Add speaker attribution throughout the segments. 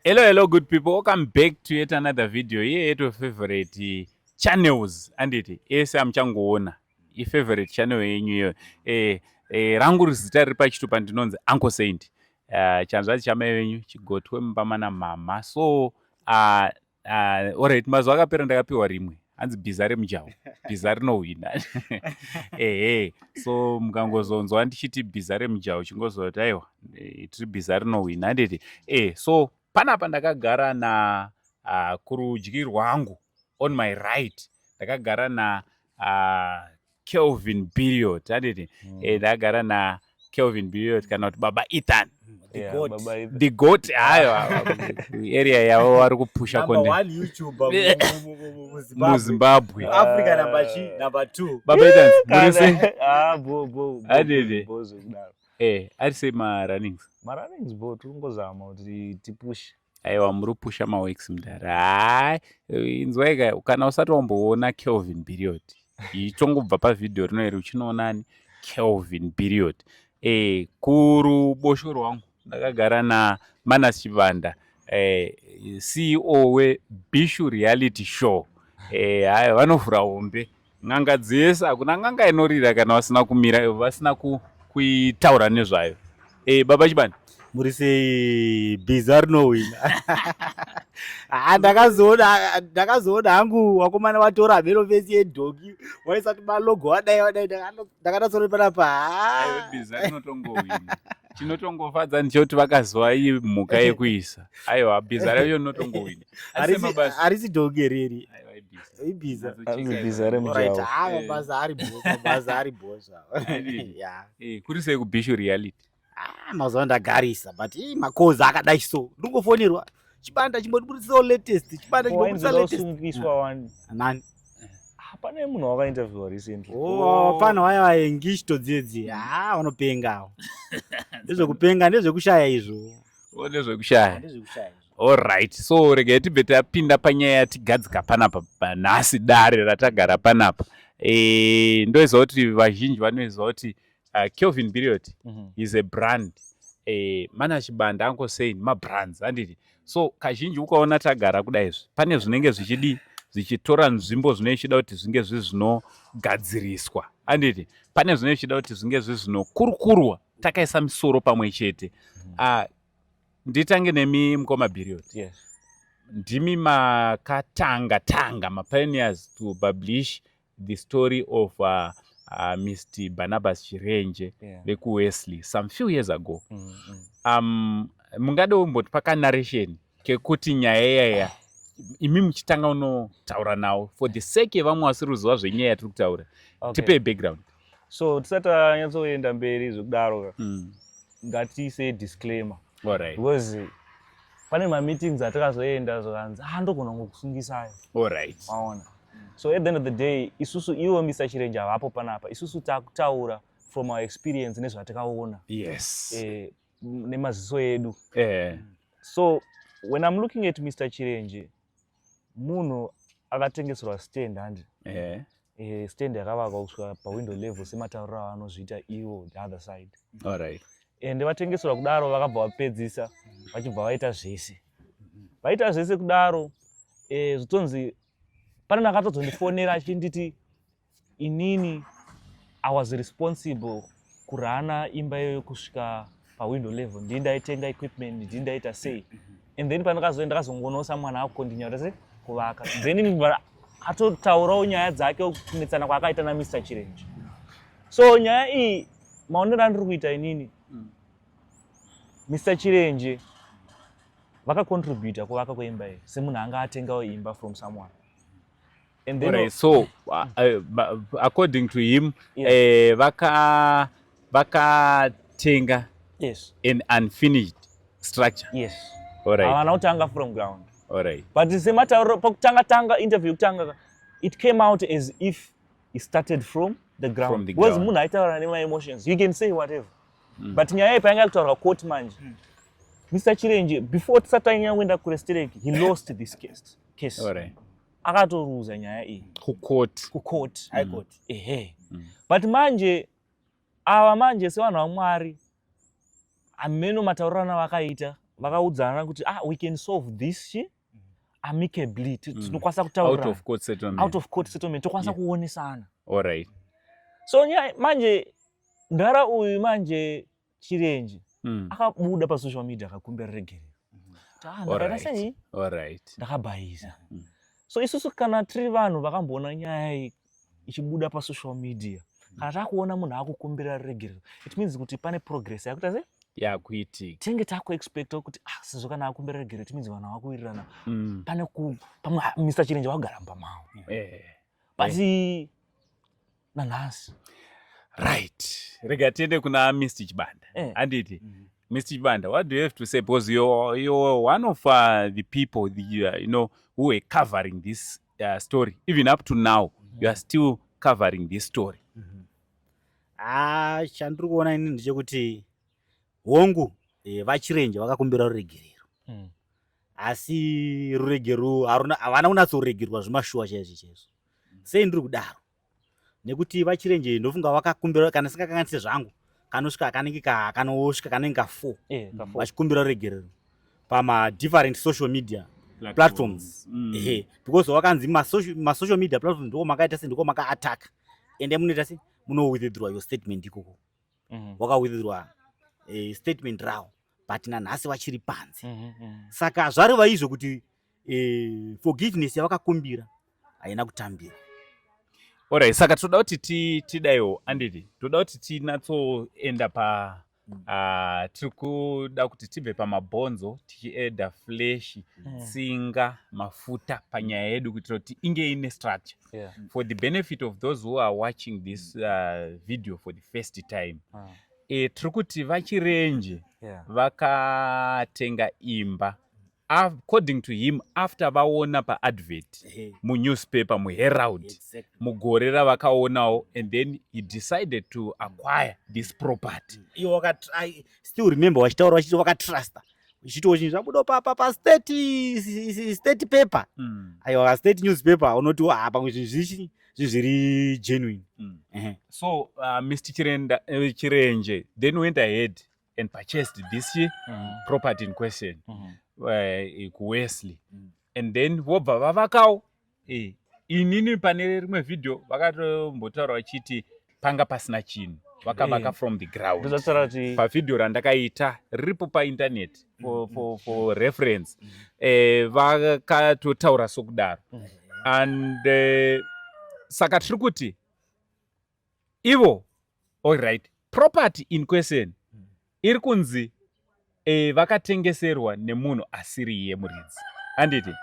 Speaker 1: Hello, good people. Welcome back to yet another video. Here at your favorite channels. Anditi, ese amchangoona. Favorite channel yenyu rangu zita riri pachitupa ndinonzi Uncle Saint. Chanzvati chamai venyu chigotwe mubama namama. So alright, mazuva akapera ndakapiwa rimwe. Hanzi bhiza remujaho. Bhiza rinowina. So mukangozonzwa ndichiti bhiza remujaho chingozoti aiwa tiri bhiza rinowina. Anditi. So panapa ndakagara na kurudyi rwangu on my right ndakagara na Kelvin Billiot. Anditi. Ndakagara na Kelvin Billiot kana kuti baba Ethan the goat hayo area yavo vari kupusha muZimbabwe.
Speaker 2: Africa number 2.
Speaker 1: Baba Ethan murise adede ari sei runnings
Speaker 2: bo tungozama kuti tipushe.
Speaker 1: Aiwa muri kupusha maweeks mudhara. Inzwaika kana usati wamboona Kelvin Billiot ichongobva pavidhio rino iri uchinoonani Kelvin Billiot. Kuruboshwe rwangu ndakagara na Manas Chivanda, CEO weBishu Reality Show. Hayo vanovhura hombe n'anga dzese, hakuna n'anga inorira kana vasina kumira, vasina kuitaura nezvayo. Baba Chibanda
Speaker 2: muri sei bhiza rinowina? Ndakazoona hangu wakomana watora mero vesi yedhogi waisati malogo wadai ndakatatsore panapa.
Speaker 1: Bhiza rinotongowina. Chinotongofadza ndichoti vakazova iyi mhuka yekuisa. Aiwa bhiza rayo rinotongowina.
Speaker 2: Harisi dhogi riri.
Speaker 1: Ibhiza
Speaker 2: remujaho. Mabasa ari bhosva.
Speaker 1: Kuri sei kuBishu Reality?
Speaker 2: Mazuva ndagarisa but makoza akadai so ndingofonerwa Chibanda chimbodiburitsawo latest. Chibanda chimbodiburitsa latest. Nani?
Speaker 3: Pane munhu wakainterviewa recently.
Speaker 2: Pana waya ngishto dzedzi. Vanopenga. Ndezvekupenga ndezvekushaya izvo.
Speaker 1: Ndezvekushaya. Alright, so regai tibve tapinda panyaya yatigadzika panapa panhasi dare ratagara panapa. Ndoziva kuti vazhinji vanoziva kuti Kelvin Billiot is a brand. Manas Chivanda, Uncle Saint, mabrands. Anditi. So kazhinji ukaona tagara kudaizvi pane zvinenge zvichitora nzvimbo zvinenge zvichida kuti zvinge zvinogadziriswa. Anditi. Pane zvinenge zvichida kuti zvinge zvinokurukurwa takaisa misoro pamwe chete. Nditange nemi mukoma Billiot.
Speaker 3: Yes.
Speaker 1: Ndimi makatanga mapioneers to publish the story of Mr. Barnabas Chirenje vekuWesley some few years ago. Mungade umboti paka narration kekuti nyaya yaya imi muchitanga unotaura nawo for the sake yevamwe vasiri kuziva zvenyaya yatiri kutaura. Tipe background.
Speaker 3: So tisati tanyatsoenda mberi zvekudaro ngatiise disclaimer.
Speaker 1: Alright.
Speaker 3: Because pane meetings atakazoenda zvanzi ndogona ngokusungisayo.
Speaker 1: Alright.
Speaker 3: Waona. So at the end of the day, isusu iwo Mr. Chirenje hapo panapa. Isusu takutaura from our experience nezvatakaona.
Speaker 1: Yes.
Speaker 3: Nemaziso edu. So when I'm looking at Mr. Chirenje, munhu akatengeserwa stand handi. Stand yakavakwa kusvika pawindow level sematauriro avanozviita iwo the other side.
Speaker 1: Alright.
Speaker 3: Ende vatengeserwa kudaro vakabva vapedzisa vachibva vaita zvese. Vaita zvese kudaro zvitonzi pane nakatodzondifonera achinditi inini I was responsible kurana imba iyoyo kusvika pawindow level. Ndini ndaitenga equipment, ndini ndaita sei. And then pandakazoenda ndakazongonosa mwana akukondinya kuti kuvaka. Then ndibva atotaurawo nyaya dzake kunetsana kwaakaita naMr. Chirenje. So nyaya iyi maonero andiri kuita inini Mr. Chirenje vakacontributa kuvaka kweimba iyi semunhu anga atengawo imba from someone. And then
Speaker 1: alright, so according to him, vakatenga an unfinished structure.
Speaker 3: Yes.
Speaker 1: Alright.
Speaker 3: Havana kutanga from ground.
Speaker 1: Alright.
Speaker 3: But sematauro pakutanga interview kutanga it came out as if it started from the ground.
Speaker 1: From the ground.
Speaker 3: Was munhu aitaura nema emotions. You can say whatever. But nyaya payanga kutaura court manje. Mr. Chirenje before tisatanya kuenda kurestereki he lost this case.
Speaker 1: Alright.
Speaker 3: Akatoruza nyaya iyi
Speaker 1: kucourt
Speaker 2: high court.
Speaker 3: But manje sevanhu vaMwari ameno mataurirano vakaita vakaudzana kuti we can solve this shit amicably, tinokwanisa kutaura
Speaker 1: out of court settlement
Speaker 3: tokwanisa kuonesana.
Speaker 1: Alright.
Speaker 3: So manje ndara uyu manje Chirenje akabuda pa social media akakumbira regerero.
Speaker 1: Alright.
Speaker 3: Ndakabaiza. So isusu kana tiri vanhu vakamboona nyaya ichibuda pa social media, kana takuona munhu akukumbira regerero, it means kuti pane progress yakuita sei
Speaker 1: yakuitika.
Speaker 3: Tinge takuexpecta kuti sizvo kana akumbira regerero, it means vanhu vakuwirirana pane pamwe Mr. Chirenje wagara pamawo. Basi nanhasi.
Speaker 1: Right. Rega tiende kuna Mr. Chibanda. Anditi. Mr. Chibanda, what do you have to say? Because you're one of the people who were covering this story. Even up to now, you are still covering this story.
Speaker 2: Chandiri kuona ini ndechekuti hongu vaChirenje vakakumbira ruregerero. Asi ruregerero havana kunatsoregerwa zvemashuwa chaizvo. Sei ndiri kudaro? Nekuti vaChirenje ndofunga vakakumbira, kana singakanganise zvangu, kanosvika kanosvika kanenge 4 vachikumbira ruregerero pama different social media platforms. Because vakanzi ma-social media platforms ndiko makaita se ndiko maka-attack ende munoita se muno-withdraw your statement ikoko. Waka-withdraw statement rao, but nanhasi vachiri panze. Saka zvareva izvo kuti forgiveness yavakakumbira haina kutambira.
Speaker 1: Alright, saka toda kuti tidaiwo anditi, toda kuti tinatsoenda pa tiri kuda kuti tibve pamabhonzo tichieda flesh, tsinga, mafuta panyaya yedu kuitira kuti inge ine structure. For the benefit of those who are watching this video for the first time, tiri kuti vaChirenje vakatenga imba according to him after vaona pa-advert mu-newspaper, mu-Herald, mugore ravakaonawo, and then he decided to acquire this property.
Speaker 2: I still remember vachitaura vachiti vakatrusta chitoo chinhu zvabuda pa state paper, aiwa state newspaper, unoti pamwe zvinhu zviri genuine.
Speaker 1: So Mr. Chirenje then went ahead and purchased this property in question. Wesley. And then vobva vavakawo inini pane rimwe video vakatombotaura vachiti panga pasina chinhu, vakavaka from the ground. Pavideo randakaita riripo painternet for reference, vakatotaura sokudaro. And saka tiri kuti ivo, alright, property in question iri kunzi vakatengeserwa nemunhu asiri yemuridzi. Anditi?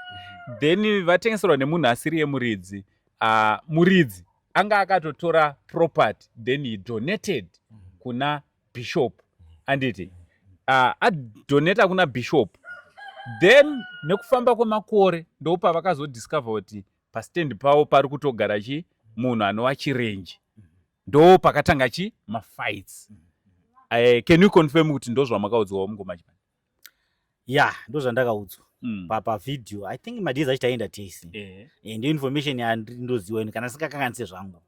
Speaker 1: Then vatengeserwa nemunhu asiri yemuridzi, muridzi anga akatotora property, then he donated kuna bishop. Anditi? Adonata kuna bishop. Then nekufamba kwemakore ndopa vakazodiscover kuti pastand pavo pari kutogara munhu anova Chirenje. Ndo pakatanga mafights. Can you confirm kuti ndo zvamakaudzwawo mungoma Chibanda?
Speaker 2: Yeah, ndo zvandakaudzwa pavideo. I think madays achitaenda tese. Ndio information yandoziwa kana singakanganise zvangu.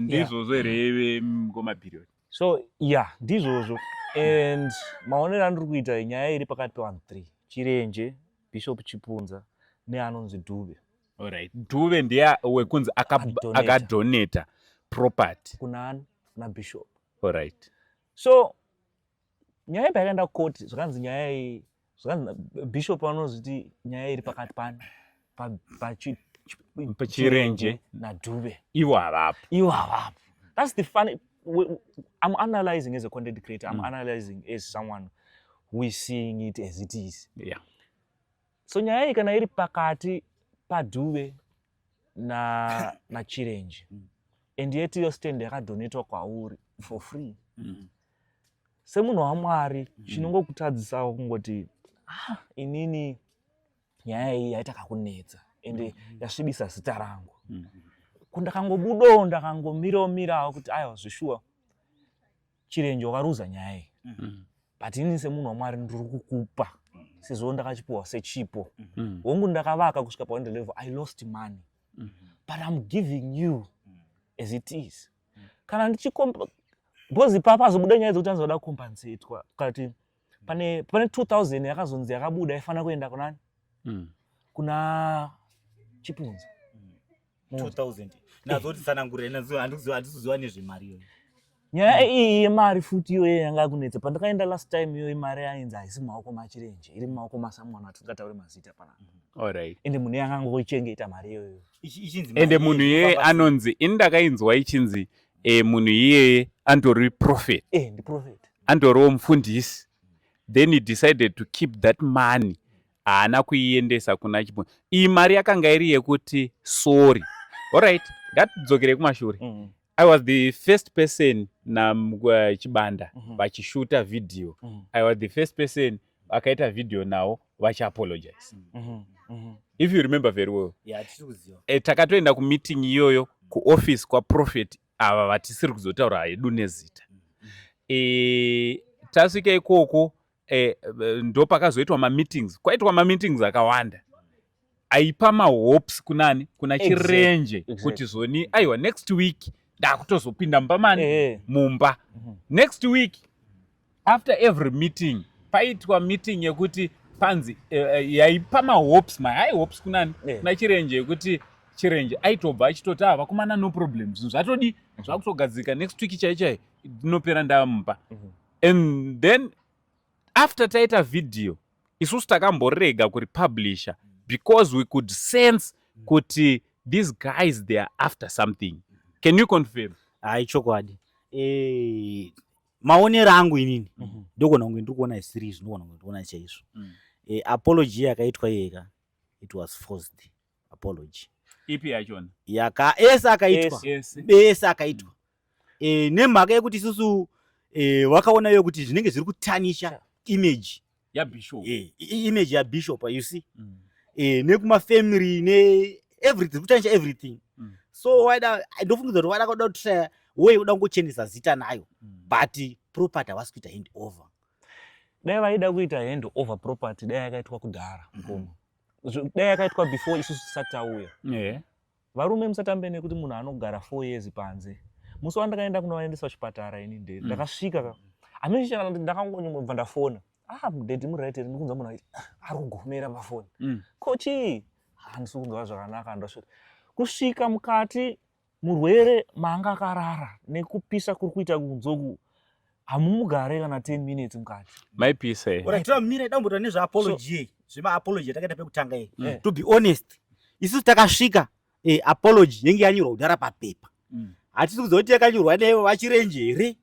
Speaker 1: Ndizvozvo here mungoma period.
Speaker 3: So yeah, ndizvozvo. And maonero andiri kuita nyaya iri pakati pe1 3 Chirenje, Bishop Chipunza neanonzi Dube.
Speaker 1: Alright. Dube ndiye wekunzi akadonata property
Speaker 3: kuna Bishop.
Speaker 1: Alright.
Speaker 3: So nyaya payakaenda court zvakanzi nyaya iyi, zvakanzi Bishop anoziti nyaya iri pakati pa
Speaker 1: Chirenje
Speaker 3: naDube.
Speaker 1: Ivo havapo.
Speaker 3: That's the funny. I'm analyzing as a content creator. I'm analyzing as someone who is seeing it as it is.
Speaker 1: Yeah.
Speaker 3: So nyaya kana iri pakati paDube na Chirenje. And yet your stand yakadonatwa kwauri for free. Semunhu waMwari chinongokutadzisawo kungoti inini nyaya iyi yaita kakunetsa ende yasvibisa zita rangu. Ndakangobudawo ndakangomirawo kuti aiwa zvishuwa Chirenje wakaruza nyaya iyi. But ini semunhu waMwari ndiri kukupa sezvo ndakachipiwa sechipo. Hongu ndakavaka kusvika pa level I lost money. But I'm giving you as it is. Kana ndichikomba bozi papa azobuda nyaya dzokuti anozoda kukompensetwa kati pane 2000 yakazonzi yakabuda yaifana kuenda kunani kuna Chipunza
Speaker 2: 2000 nazoti sanangurira handikuziva nezvemari iyoyo.
Speaker 3: Nyaya iyi yemari futi iyo yanga kunetsa pandakaenda last time iyo mari yainzi haisi mumaoko machirenje iri mumaoko masamwana atingataure mazita panapa.
Speaker 1: Alright.
Speaker 3: Ende munhu yangangoichengeta mari iyoyo.
Speaker 1: Ende munhu iyeye anonzi indakainzwa ichinzi munhu iyeye andori prophet.
Speaker 3: Ndi prophet.
Speaker 1: Andoriwo mufundisi. Then he decided to keep that money. Haana kuiendesa kuna Chipunza. Iyi mari yakanga iri yekuti sorry. Alright. Ngatidzokere kumashure. I was the first person Chibanda vachishuta video. I was the first person vakaita video now vachiapologize. If you remember very well. Takatoenda kumeeting iyoyo kuoffice kwaProphet ava vatisiri kuzotaura hedu nezita. Tasvika ikoko ndo pakazoitwa mameetings. Kwaitwa mameetings akawanda. Aipa mahopes kunani? Kuna Chirenje kuti zoni aiwa next week ndakutozopinda mubamani mumba. Next week after every meeting paitwa meeting yekuti panzi yaipa mahopes high hopes kunani? Kuna Chirenje yekuti Chirenje aitobva achitoti vakomana no problems zvatodi zvakutogadzika next week chaichai ndinopera ndamumba. And then after taita video isusu takamborega kuripublisha because we could sense kuti these guys they are after something. Can you confirm?
Speaker 2: Chokwadi. Maonero angu inini ndokona kunge ndiri kuona series ndokona kunge ndikuona chaizvo. Apology yakaitwa yeka it was forced apology.
Speaker 1: Ipi yachona?
Speaker 2: Esa akaitwa. Nemhaka yekuti isusu wakaona yo kuti zvinenge zviri kutanisha image
Speaker 1: ya bishop.
Speaker 2: Image ya bishop you see. Nekuma family ne everything kutanisha everything. So wada ndofunga kuti wada kuda kutsaya wewe uda kungochengeta zita nayo but property was kuita hand over.
Speaker 3: Dai vaida kuita hand over property dai yakaitwa kudhara ngoma. Dai yakaitwa before isusu tisatauya. Varume musatambe nekuti munhu anogara 4 years panze. Musi wandakaenda kunovaendesa kuchipatara ini ndiri ndakasvika amisha ndakangonyomobva ndafona mudhedhi muraiti ndikunzwa munhu aiti ari kugomera mafoni kochi handisi kunzwa zvakanaka ndasvika kusvika mukati murwere manga akarara nekupisa kuri kuita kunzoku hamumugare kana 10 minutes mukati
Speaker 1: maipisa
Speaker 2: tiramira dambuta nezvaapology zvemaapology takaita pekutanga iyi to be honest isusu takasvika apology yenge yanyorwa kudhara papepa. Hatisi kuziva kuti yakanyorwa nevachirenje here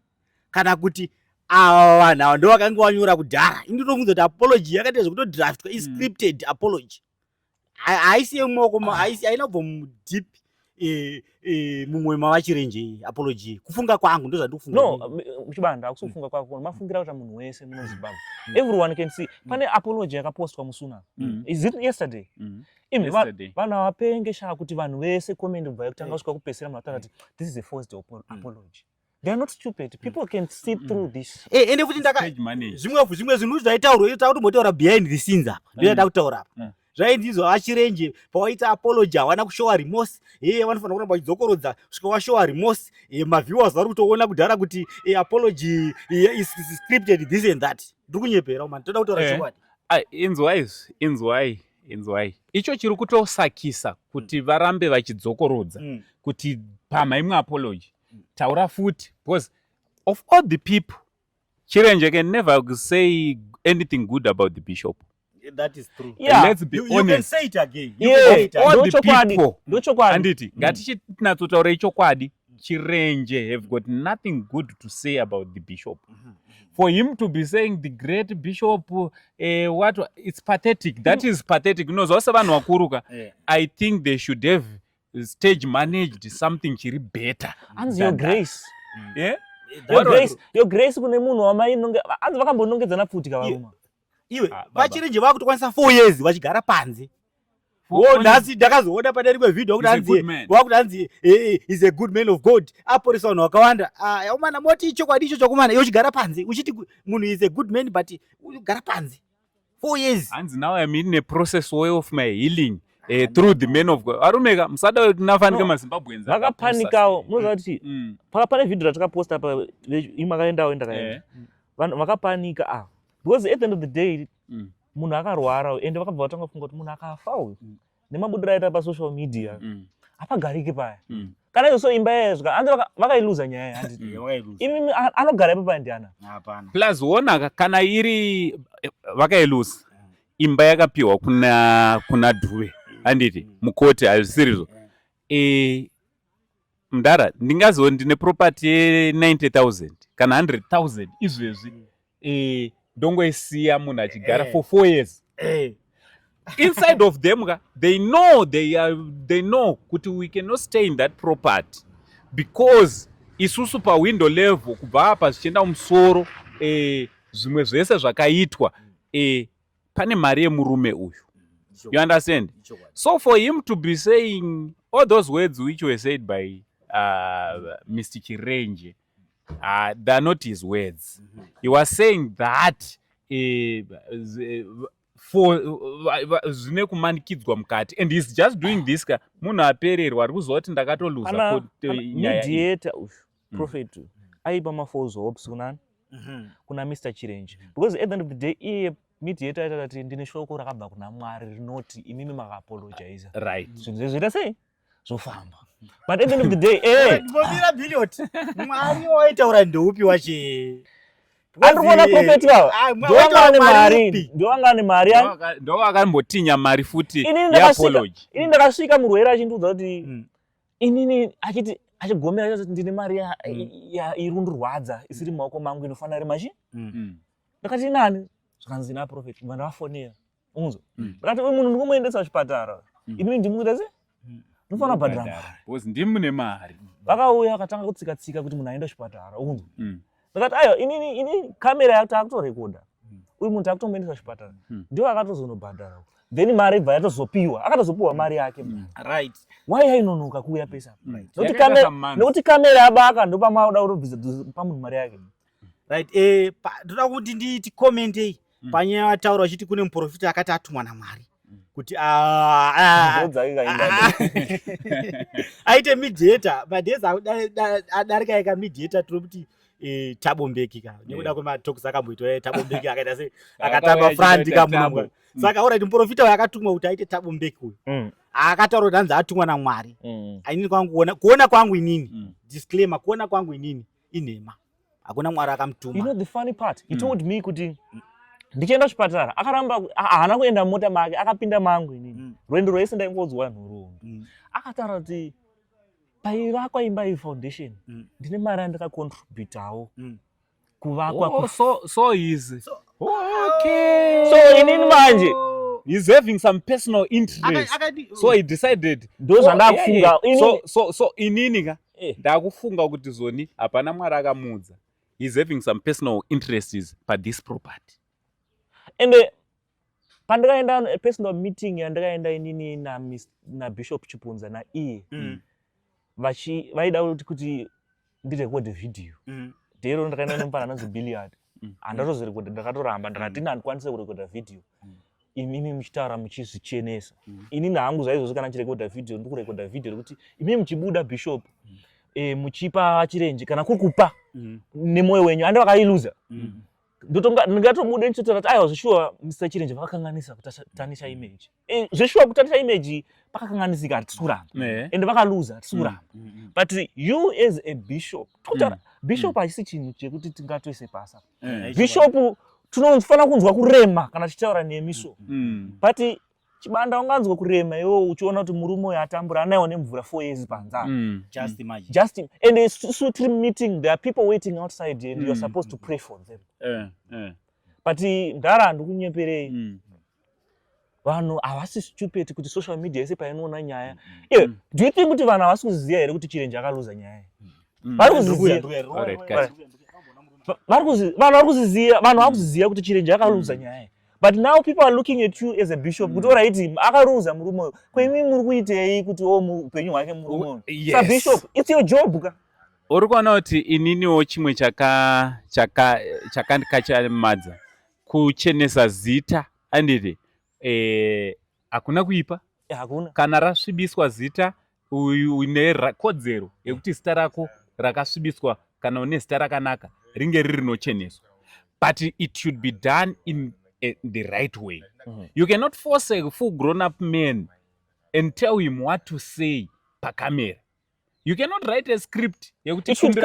Speaker 2: kana kuti vanhu ava ndo vakanga vanyora kudhara. Ndinofunga kuti apology yakaita zvekutodraftwa scripted apology. Haisi yemumaoko haina kubva mudeep mumwe mavachirenje apology. Kufunga kwangu ndo zvandikufunga.
Speaker 3: No, Chibanda akusufunga kwako mafungira kuti munhu wese muno Zimbabwe. Everyone can see. Pane apology yakapostwa musuna. Is it yesterday? Vanhu avapengesha kuti vanhu vese comment bva yakutanga kusvika kupesera munhu atati this is a forced apology. They are not stupid. People can see through this.
Speaker 2: Ende futi zvimwe zvinhu zvaitaurwa kuti motaura behind the scenes apa. Ndoda kutaura apa. Zvaindizvo vachirenje pawaita apology hawana kushowa remorse. Vanofanira kuramba vachidzokorodza kusvika washowa remorse. Maviewers vari kutoona kudhara kuti apology is scripted this and that. Ndiri kunyepera man. Ndoda kutaura chokwadi.
Speaker 1: Inzwai. Icho chiri kutosakisa kuti varambe vachidzokorodza kuti pama imwe apology. Taura futi because of all the people Chirenje can never say anything good about the bishop.
Speaker 2: That is true.
Speaker 3: Yeah.
Speaker 1: And let's be honest.
Speaker 2: You can say it again.
Speaker 1: All the people. Anditi. Ngatichi tinatsotaura ichokwadi. Chirenje have got nothing good to say about the bishop. For him to be saying the great bishop, it's pathetic. That is pathetic. No, zose vanhu vakuruka. I think they should have stage managed something chiri better.
Speaker 3: And your grace.
Speaker 1: Yeah?
Speaker 3: Your grace kune munhu wamainonge anzi vakambonongedzana futi kavaruma.
Speaker 2: Iwe vachirenje vakutokwanisa 4 years vachigara panze. Nhasi ndakazoona pane rimwe video wakuti anzi is a good man of God. Aporesa vanhu vakawanda. Umana moti chokwadi icho chokumana iwe chigara panze uchiti munhu is a good man but ugara panze 4 years.
Speaker 1: Anzi now I'm in a process way of my healing. Through the men of God. Arumeka musada kuti nafanike maZimbabweans.
Speaker 3: Vakapanikawo munoziva kuti pane video ratakaposta pa imakaendawo ndakaenda. Vanhu vakapanika because at the end of the day munhu akarwara ende vakabva vatanga kufunga kuti munhu akafa uyu nemabudiro aita pasocial media hapagariki paya kana iso imba yezva hanzi vakailuza nyaya handiti imi anogara ipo paya ndiana
Speaker 1: plus wona kana iri vakailuza imba yakapiwa kuna Dhuve handiti mukoti hazvisirizo Mudara ndingaziwo ndine property ye90,000 kana 100,000 izvezvi ndongoisiya munhu achigara for 4 years inside of them they know kuti we cannot stay in that property because isusu pawindow level kubva apa zvichienda kumusoro zvimwe zvese zvakaitwa pane mari yemurume uyu. You understand? So for him to be saying all those words which were said by Mr. Chirenje, they are not his words. He was saying that for zvine kumanikidzwa mukati and he's just doing this munhu apererwa ari kuzoti ndakatoluza
Speaker 3: mediator uyu prophet aipa ma-false hopes kuna Mr. Chirenje because at the end of the day iye mediator aita kuti ndine shoko rakabva kuna Mwari rinoti imimi makaapologize
Speaker 1: right
Speaker 3: zvinhu zvezvita sei zvofamba but at the end of the day
Speaker 2: ndibomira billiot Mwari waitaura ndeupi wache
Speaker 3: andikuona prophet wavo ndowanga nemari
Speaker 1: ndovakambotinya mari futi yeapology.
Speaker 3: Ini ndakasvika murwere achindiudza kuti inini achigomera kuti ndine mari irundurwadza isiri mumaoko mangu inofanira iri machi ndakati nani zvakanzi naprofet mandavafonera unzo ndakati uyu munhu ndikomuendesa kuchipatara inini ndimuita se ndinofanira kubhadhira mari
Speaker 1: because ndimi mune mari.
Speaker 3: Vakauya vakatanga kutsika kuti munhu aenda kuchipatara unzo ndakati aiwa ini kamera yakuti akutorekodha uyu munhu takutomuendesa kuchipatara ndiwo akatozonobhadhara then mari ibva yatozopiwa akatozopiwa mari yake
Speaker 2: right
Speaker 3: why yainonoka kuuya pesa nokuti kamera yabaka ndopamauda kutobvisa pamunhu mari yake
Speaker 2: right ndoda kuti nditi comment panyaya wataura uchiti kune muprofita akati atumwa naMwari kuti aite mediator madhezi adarika ika mediator tinokuti Thabo Mbeki nekuda kwematalks akamboitwa Thabo Mbeki akaita se akatamba front kamunhu saka already muprofita wakatumwa kuti aite Thabo Mbeki uyu akataura kuti hanzi atumwa naMwari ainini kuona kwangu inini disclaimer kuona kwangu inini inhema hakuna Mwari akamutuma.
Speaker 3: You know the funny part he told me kuti ndichienda kuchipatara akaramba haana kuenda mota make akapinda mangu inini rwendo rwese ndaingodzwa nhuru akataura kuti paivakwa imba iyi foundation ndine mari yandakacontributawo kuvakwa
Speaker 1: so easy okay
Speaker 3: so inini manje
Speaker 1: he's having some personal interest so he decided
Speaker 3: ndo zvandakufunga
Speaker 1: so inini ndakufunga kuti zoni hapana Mwari akamuudza he's having some personal interests pa this property
Speaker 3: and pandikaenda personal meeting yandikaenda inini na Bishop Chipunza na iye vaida kuti ndirekode video ndero ndakaenda nemupana anonzi Billiard handatozorekodha ndakatoramba ndakati handikwanise kurekodha video imimi muchitaura muchizvichenesa inini hangu zvaizvozvo kana chirekodha video ndikurekodha video rekuti imimi muchibuda Bishop muchipa Chirenje kana kuri kupa nemwoyo wenyu handi vakailuza ndingatobuda ndichitaura kuti aiwa zveshuwa Mr. Chirenje vakakanganisa kutanisha image zveshuwa kutanisha image pakakanganisika hatikuramba ende vakaluza hatikuramba but you as a bishop tikutaura bishop hachisi chinhu chekuti tingatoise pasa bishop tinofanira kunzwa kurema kana tichitaura nemiso but chibanda unganzwa kurema iwo uchiona kuti murume uyu atambura anaiwa nemvura 4 years panzara
Speaker 2: just imagine
Speaker 3: and so meeting there are people waiting outside and you're supposed to pray for them but ndara handikunyeperei vanhu havasi stupid kuti social media yese painoona nyaya do you think kuti vanhu havasi kuziziva here kuti Chirenje akaluza nyaya vanhu vakuziziva kuti Chirenje akaluza nyaya but now people are looking at you as a bishop kuti alright akaruza murume uyu kwemi muri kuitei kuti upenyu hwake murume uyu sa bishop it's your job ka
Speaker 1: uri kuona kuti ininiwo chimwe chakandikachamadza kuchenesa zita anditi hakuna kuipa
Speaker 3: hakuna
Speaker 1: kana rasvibiswa zita une kodzero yekuti zita rako rakasvibiswa kana une zita rakanaka ringe riri rinocheneswa but it should be done in the right way. You cannot force a full grown-up man and tell him what to say per camera. You cannot write a script.
Speaker 3: It should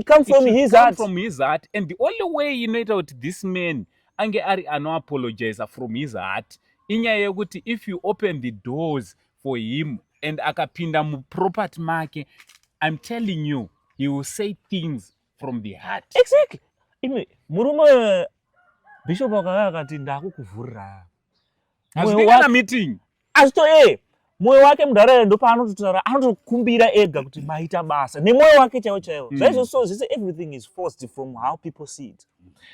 Speaker 3: come from his heart.
Speaker 1: And the only way you know that this man ange ari apologize from his heart. If you open the doors for him and akapinda mu property make, I'm telling you, he will say things from the heart.
Speaker 3: Exactly. Murume Bishop akati ndakukuvhurira.
Speaker 1: Has meeting.
Speaker 3: Azito moyo wake mudhara ndo paanototaura anotokumbira ega kuti maita basa nemoyo wake chaiwo. So everything is forced from how people see it.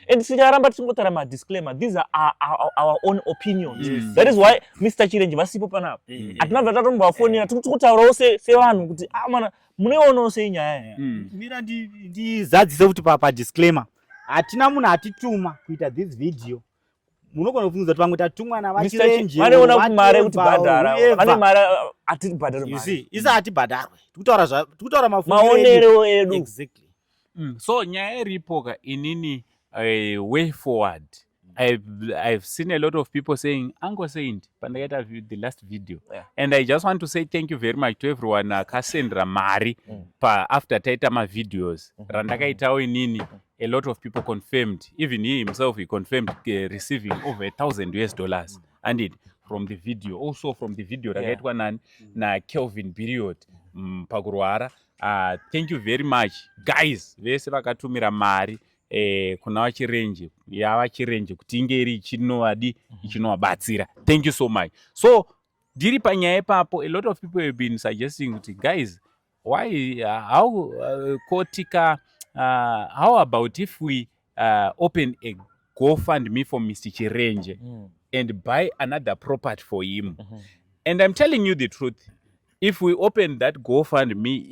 Speaker 3: And sicharamba tichingotara disclaimer, these are our own opinions. That is why Mr. Chirenje vasipo panapa. Atinabva tatombovafonera tikutaurawo sevanhu kuti mana muneonawo sei nyaya.
Speaker 2: Mira ndizadzise kuti pa disclaimer hatina munhu atituma kuita this video. Munogona kufunga kuti vamwe tatumwa navachirenje
Speaker 3: vanoona kumare kuti bhadhara vane mare atibhadhara mare.
Speaker 2: You see, isa atibhadharwe tikutaura
Speaker 3: maonero edu.
Speaker 2: Exactly.
Speaker 1: So nyaya iripo inini way forward. I've seen a lot of people saying Uncle Saint pandakaita the last video, and I just want to say thank you very much to everyone akasendra mari after taita ma videos randakaitawo inini. A lot of people confirmed, even he himself, he confirmed receiving over $1,000 and it from the video. Also from the video rakaitwa na Kelvin period pakurwara. Thank you very much guys vese vakatumira mari kuna vachirenje yavachirenje kuti inge iri ichinovabatsira. Thank you so much. So ndiri panyaya ipapo, a lot of people have been suggesting kuti guys, why how kotika how about if we open a GoFundMe for Mr. Chirenje and buy another property for him? And I'm telling you the truth. If we open that GoFundMe,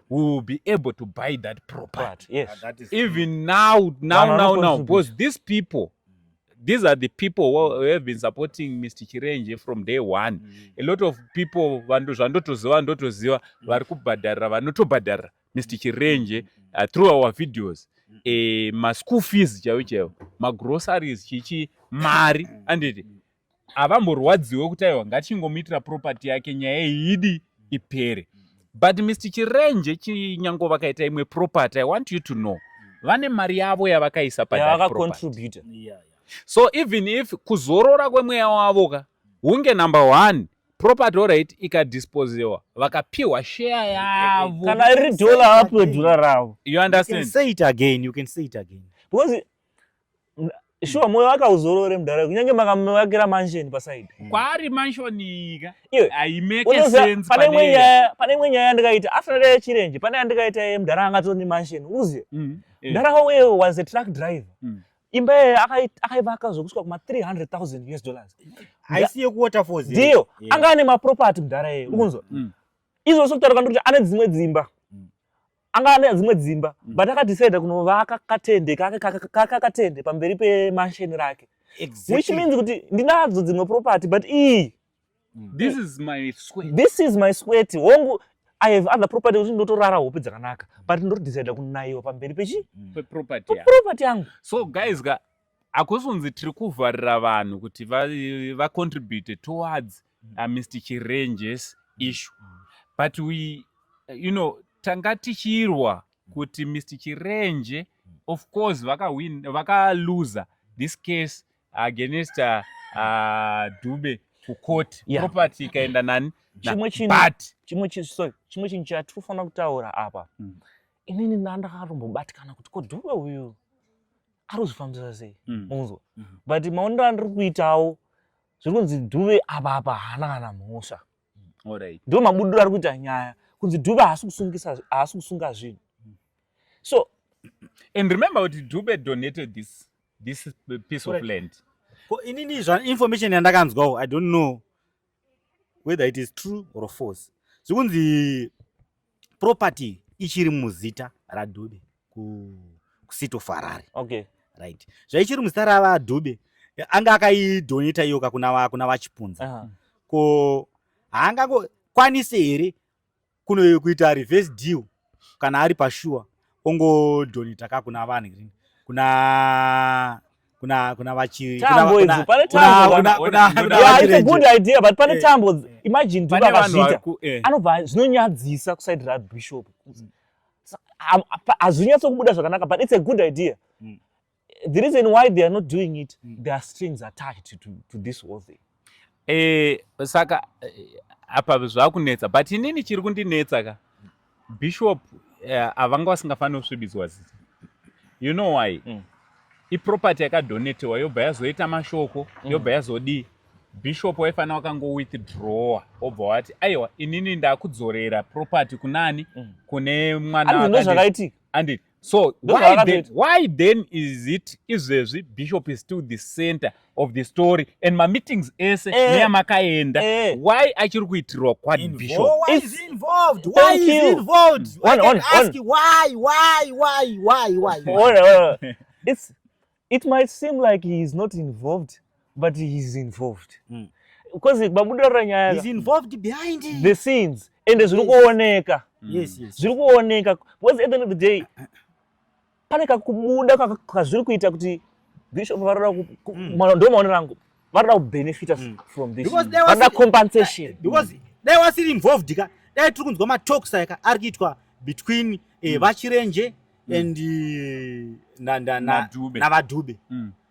Speaker 1: we will be able to buy that property.
Speaker 3: Yes.
Speaker 2: That is
Speaker 1: even now, because these are the people who have been supporting Mr. Chirenje from day one. A lot of people vandotoziva vari kubhadhara vanotobhadhara Mr. Chirenje through our videos. Ma school fees chaiwo, ma groceries chichi mari anditi avamborwadziwe kuti aiwa ngachingomitira property yake nyaya idi ipere. But Mr. Chirenje chinyango vakaita imwe property, I want you to know vane mari yavo yavakaisa pa
Speaker 3: contribute.
Speaker 1: So even if kuzorora kwemweya wavo hunge number 1 property alright ikadisposewa vakapiwa share yavo
Speaker 3: kana iri $1 hapo dhura ravo.
Speaker 1: You understand?
Speaker 2: You can say it again.
Speaker 3: Because sure moyo wake uzorore mudhara kunyange makamuvakira mansion paside.
Speaker 1: Kwari mansion ika
Speaker 3: haimake sense. Pane imwe nyaya yandikaita after Chirenje, pane yandikaita mudhara angatoni mansion uziye. Mudhara wawo was a truck driver. Imba akaivaka zvokusvika kuma $300,000.
Speaker 2: Aisiye kuwaterfalls.
Speaker 3: Ndio anga ane maproperty mudhara yeye ukunzwa. Izvo sokutaura kuti ane dzimwe dzimba. Anga ane dzimwe dzimba but akadecide kunovaka katende kakatende pamberi pemansion rake. Which means kuti ndinadzo dzimwe property but
Speaker 1: this is my sweat.
Speaker 3: This is my sweat. Hongu I have other property kuti ndotorara hope dzakanaka but ndodecide kunaiwa pamberi
Speaker 1: property
Speaker 3: yangu.
Speaker 1: So guys akusonzi tiri kuvharira vanhu kuti vacontribute towards Mr. Chirenje's issue, but we tanga tichirwa kuti Mr. Chirenje of course vakaluza this case against Dube ku court. Property ikaenda nani
Speaker 3: chimwe chinhu chatinofanira kutaura apa. Inini ndandakatombobatikana kuti ko Dube uyu arikuzvifambisa sei unzwa, but maonero andiri kuitawo zviri kunzi Dube apa haana kana mhosva. Ndo mabudiro ari kuita nyaya kunzi Dube haasi kusunga zvinhu. So
Speaker 1: and remember what Dube donated this piece of land.
Speaker 2: Inini information yandakanzwawo, I don't know whether it is true or false. Zikunzi property ichiri muzita raDube ku City of Harare.
Speaker 3: Okay.
Speaker 2: Right. Zvaichiri muzita raDube anga akaidonata iyoka kuna vachipunza. Ko haangakwanise here kuita reverse deal kana ari pashure ongodonata kuna vanhu kuna vachi
Speaker 3: tambo idzi pane tambo it's a good idea but pane tambo imagine duba akazviita anobva zvinonyadzisa kuside rabishop hazvinyatsokubuda zvakanaka but it's a good idea. The reason why they are not doing it, there are strings attached to this whole thing.
Speaker 1: Saka apa zvakunetsa but inini chiri kundinetsa ka bishop avanga vasingafaniri kusvibidzwa zita. You know why? Iproperty yakadonetiwa yobva yazoita mashoko yobva yazodii bishop waifanira wakango withdrawa obva wati aiwa inini ndakudzorera property kunani kune mwana
Speaker 3: zvakaitika
Speaker 1: and so why then is it izvezvi bishop is still the center of the story and my meetings ese neyamakaenda why achiri kuitirwa quad-bishop?
Speaker 2: Why is he involved? Why is he involved? I can ask you why?
Speaker 3: It might seem like he is not involved, but he is involved. Because
Speaker 2: he's involved behind
Speaker 3: the scenes and zviri kuoneka.
Speaker 2: Yes.
Speaker 3: Zviri kuoneka. Because at the end of the day, pane kakubuda kazviri kuita kuti bishop ndo maonero angu varida kubenefita from this. Varida compensation.
Speaker 2: Because they were still involved ka. Dai tiri kunzwa matalks aka ari kuitwa between vachirenje and na vadhube.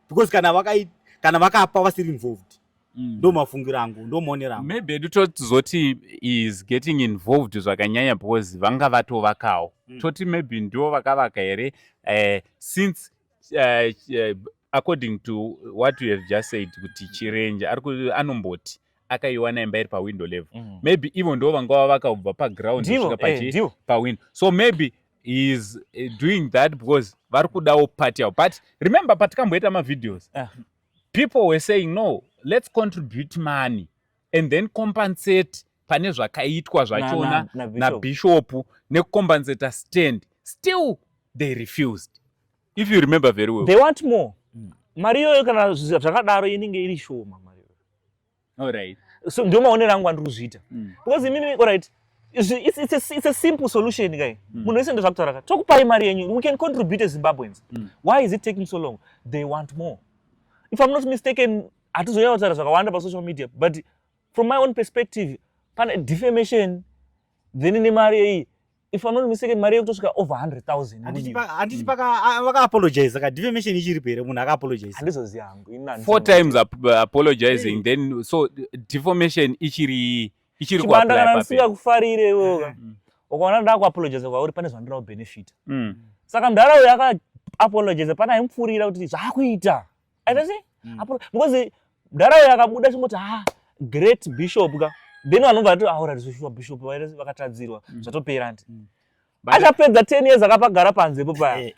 Speaker 2: Because kana vakapa vasiri involved. Ndo mafungiro angu, ndo maonero angu.
Speaker 1: Maybe totizoti is getting involved zvakanyanya because vanga vatovakawo. Toti maybe ndo vakavaka here since according to what you have just said kuti chirenje anomboti akaiwana imba iri pawindow level. Maybe even ndo vanga vavaka kubva paground kusvika pawindow. So maybe he is doing that because vari kudawo part yavo. But remember patikamboita mavideos people were saying no, let's contribute money and then compensate pane zvakaitwa zvachona nabishopu nekucompensate stand. Still they refused, if you remember very well.
Speaker 3: They want more. Mari iyoyo kana zvakadaro inenge iri shoma mari iyoyo.
Speaker 1: Alright.
Speaker 3: So ndio maonero angu andiri kuzviita. Because mimi alright, it's a simple solution guy. Munhu wese ndozvakutaura ka. Tokupai mari yenyu, we can contribute as Zimbabweans. Why is it taking so long? They want more. If I'm not mistaken, hatizoya kutaura zvakawanda pasocial media, but from my own perspective, pane defamation, then ine mari iyi. If I'm not mistaken, mari yekutosvika over 100,000.
Speaker 2: Handiti vaka apologize ka defamation ichiri pere munhu aka apologize.
Speaker 3: Handizoziva hangu.
Speaker 1: 4 times apologizing then so defamation ichiri ku apply
Speaker 3: pape. Ndanga kufarire iwo. Ukaona ndaku apologize kwauri pane zvandira ku benefit. Saka ndarawo yaka apologize pana imupfurira kuti zvakuita. Aitasi? Because ndarawo yakabuda chimoti great bishop ka. Then vanobva vati aura zvishwa bishop vakatadzirwa zvatopera anti. Achapedza 10 years akapagara panzepo paya.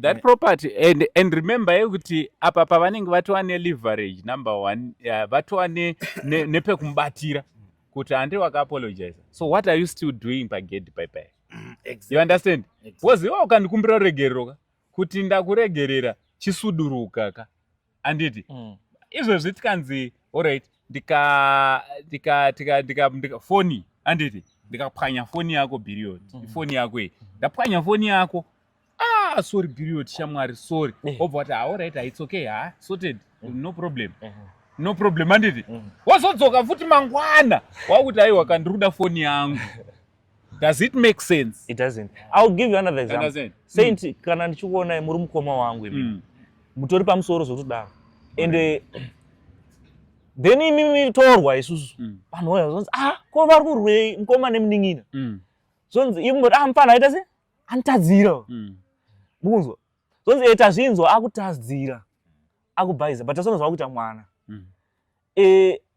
Speaker 1: That property and remember kuti apa pavanenge vatova leverage number 1 vatova nepekubatira kuti hande wakaapologize. So what are you still doing pagedhi paipai? You understand? Because iwe ukandikumbira ruregerero ka kuti ndakuregerera chisuduruka ka anditi izvezvi tikanzi alright ndika foni anditi ndikapwanya foni yako period foni yako ndapwanya foni yako sorry period shamwari sorry obva wati alright it's okay sorted no problem anditi wazodzoka futi mangwana wakuti aiwa kandiruda foni yangu. Does it make sense?
Speaker 3: It doesn't. I'll give you another example. Saint kana ndichikuona muri mukoma wangu imi mutori pamusoro zvokudaro and then mimi torwa isusu vanhu vaya zonzi ko vari kurwei mukoma nemunin'ina zonzi imboti mufana aita se anotadzira mukunzwa zonzi eta zvinzwa akutadzira akubhaiza but asonozva kuita mwana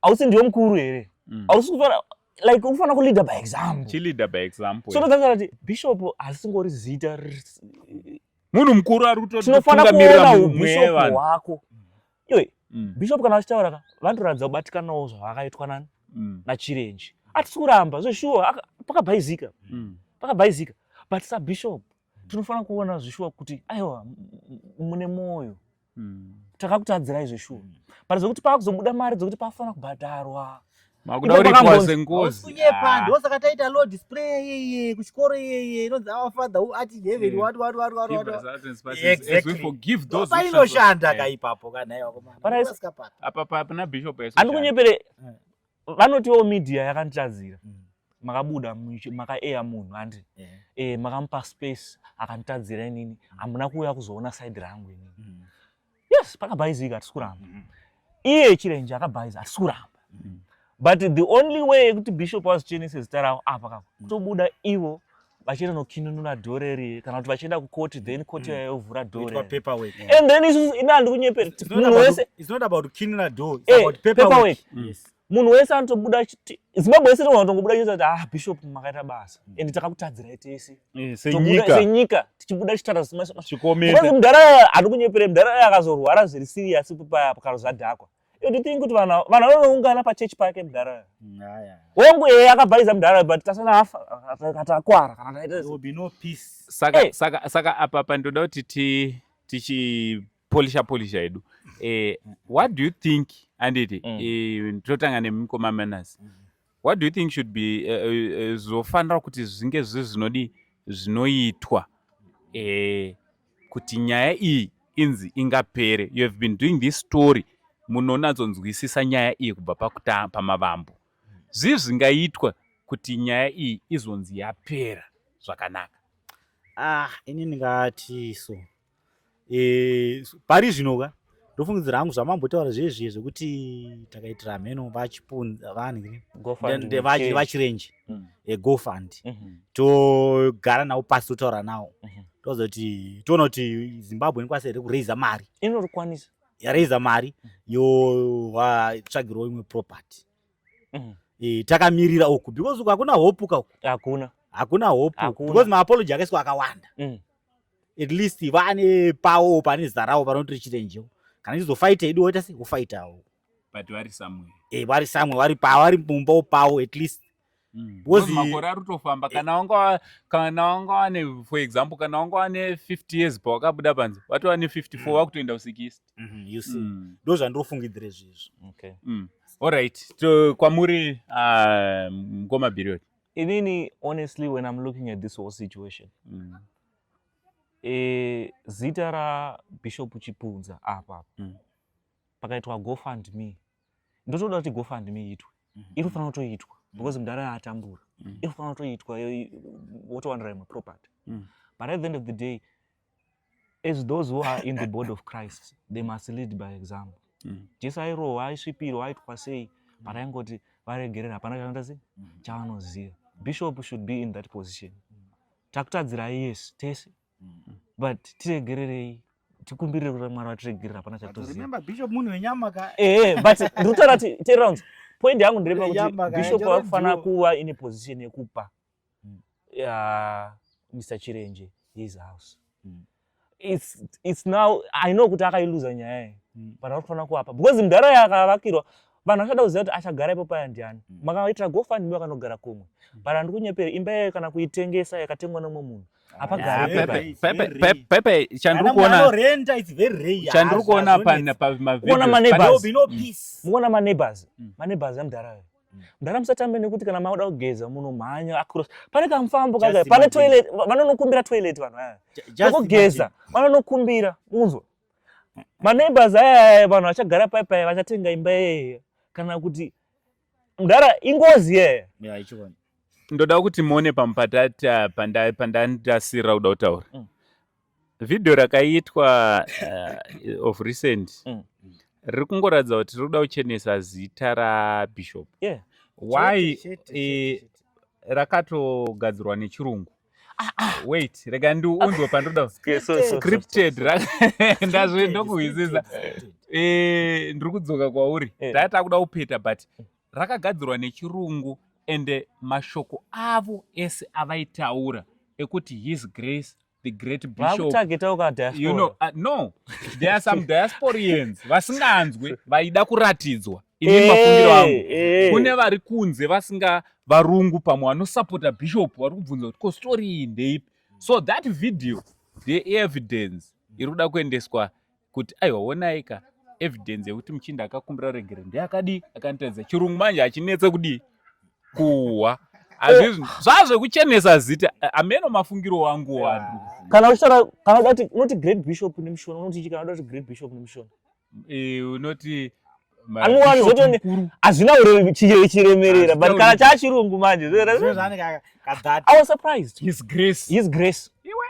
Speaker 3: hausi ndiwe mukuru here hausi kufana like ufana kuleader by example so that's what bishop asingori zita
Speaker 1: munhu mukuru ari
Speaker 3: kutotungamirira mumwe wako iwe bishop kana achitaura ka vandoradza kubatikanawo zvakaitwa nani nachirenje atisi kuramba zveshuwa pakabhaizika but sa bishop tinofanira kuona zveshuwa kuti aiwa mune moyo takakutadzirai zveshuwa but zvokuti paakuzobuda mari dzokuti pafanira kubhadharwa
Speaker 1: Makuda uripo sengozi.
Speaker 2: Kunyepa ndosaka taita low display kuchikoro inonzi our father who art in heaven what.
Speaker 1: As we forgive those who
Speaker 2: inoshanda kaipapo kanaiwa
Speaker 3: But
Speaker 1: apa pana bishop
Speaker 3: andikunyepere vanotiwo media yakanditadzira makabuda makaeya munhu andi makamupa space akanditadzira inini hamuna kuuya kuzoona side rangu inini yes pakabhaizika hatisikuramba iye chirenje akabhaiza hatisikuramba but the only way yekuti bishop wazichenese zita ravo apa kutobuda ivo vachienda nokinunura dhoreri kana kuti vachienda kukoti then koti yayovhura dhoreri and then isusu ina handikunyepere munhu wese
Speaker 2: it's not about kinunura door
Speaker 3: it's about paperwork munhu wese anotobuda zimbabwe yese tongobuda chizati bishop makaita basa and takakutadzirai tese senyika tichibuda chichitara chikomete mudhara handikunyepere mudhara akazorwara zviri serious pakaro zadhakwa you think kuti vanhu vanoungana pachechi pake mudhara wangu akabhaiza mudhara but tasana afa katakwara kana taita
Speaker 2: there will be no peace
Speaker 1: saka apa ndoda kuti tichipolisha edu what do you think anditi totanga nemukoma manners what do you think should be zofanira kuti zvinge zvinodi zvinoitwa kuti nyaya iyi inzi ingapere? You have been doing this story, munonadzonzwisisa nyaya iyi kubva pamavambo. Zvingaitwa kuti nyaya iyi izonzi yapera zvakanaka?
Speaker 2: Ini ndingati so pari zvinoga ndofungidzira hangu zvamambotaura zvezviye zvekuti takaitira mheno vachipunza vanhu vachirenje GoFund togara navo pasi totaura navo tozoti toona kuti Zimbabwe inokwanisa here kureiza mari
Speaker 3: inorikwanisa
Speaker 2: yareiza mari yotsvagirwa imwe property takamirira uku because uku hakuna hope uku hakuna hope because maapology akaiswa akawanda at least vane pawo pane zita ravo panoti chirenjewo kana chizofaita edu woita sei kufaitawo
Speaker 1: but vari somewhere
Speaker 2: vari somewhere vari mumba pawo at least
Speaker 1: because makore arutofamba kana wanga wane for example kana wanga wane 50 years pawakabuda panze watova ne 54 wakutoenda ku60
Speaker 2: you see ndo zvandofungidzira izvizvo
Speaker 3: okay
Speaker 1: alright kwamuri ngoma period
Speaker 3: inini honestly when I'm looking at this whole situation zita ra Bishop Chipunza apa pakaitwa GoFundMe ndotoda kuti GoFundMe itwe inofanira kutoitwa because mudhara atambura inofanira kutoitwa wotowanira imwe property but at the end of the day as those who are in the body of Christ they must lead by example. Jesu airohwa aisvipirwa aitwa sei but aingoti varegerera hapana chanoita sei chavanoziva. Bishop should be in that position. Takutadzirai yes tese but tiregererei tikumbirire kuti Mwari vatiregerera hapana chatoziva.
Speaker 2: Remember Bishop munhu wenyama ka
Speaker 3: but ndinotaura kuti terrounds point yangu ndereva kuti Bishop akufanira kuva ine position yekupa Mr. Chirenje his house. It's now I know kuti akailuza nyaya but akufanira kuapa because mudhara yakavakirwa vanhu vachada kuziva kuti achagara ipo paya ndiani makaitira GoFundMe wakanogara komwe but handikunyepere imba yayo kana kuitengesa yakatengwa nemwe munhu
Speaker 1: pepe chandiri kuona
Speaker 3: muona maneighbors emudharayo mudhara musatambe nekuti kana mauda kugeza munomhanya across pane kamufambo kaga pane toilet vanonokumbira toilet vanhu aya kugeza vanonokumbira unzwa maneighbors aya vanhu vachagara paipai vachatenga imba yeye kana kuti mudhara ingozi yeye
Speaker 1: ndoda kuti muone pamupatata pandandasira kuda kutaura vhidhiyo rakaitwa of recent riri kungoratidza kuti riri kuda kuchenesa zita raBishop. Why rakatogadzirwa nechirungu wait rega ndiunzwe pandoda scripted ndazvendokuhwisisa ndiri kudzoka kwauri ndata kuda kupeta but rakagadzirwa nechirungu ende mashoko avo ese avaitaura ekuti his grace the great bishop you know no there are some diasporians vasinganzwe vaida kuratidzwa ini mafungiro angu kune vari kunze vasinga varungu pamwe vanosapota bishop vari kubvunza kuti ko story iyi ndeipi so that video the evidence iri kuda kuendeswa kuti aiwa onaika evidence yekuti Muchinda akakumbira regere ndeyakadi akanitadza chirungu manje achinetse kudi kuwa azvizvi zvazvekuchenesa zita ameno mafungiro wangu wangu
Speaker 3: kana uchitara kana udati unoti great bishop nemushona unoti kana udati great bishop nemushona
Speaker 1: unoti
Speaker 3: anwani zotoni azvina chiremerera but kana chachirungu manje I was surprised.
Speaker 1: His grace
Speaker 3: Iwe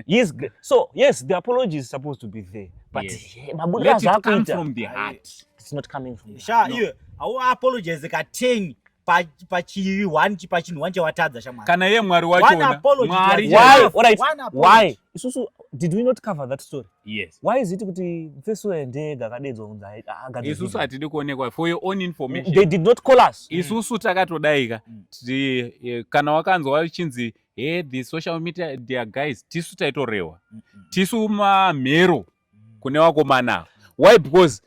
Speaker 3: yes, so yes, the apology is supposed to be there, but
Speaker 1: yes. Let it come from the heart.
Speaker 3: It's not coming from the
Speaker 2: heart. No. Au apologize ka 10 pachi 1 pachinhu wanje watadza shamwari.
Speaker 1: Kana ye mwari wachona.
Speaker 3: Mwari. Why? Isusu did we not cover that story?
Speaker 1: Yes.
Speaker 3: Why is it kuti mfeso endega kadedzwa kunza agadi?
Speaker 1: Isusu atidi kuonekwa for your own information.
Speaker 3: They did not call us.
Speaker 1: Isusu takatodaika. Kana wakanzwa wachinzi the social media guys tisu taitorewa. Tisu mamhero kune wakomana. Why? Because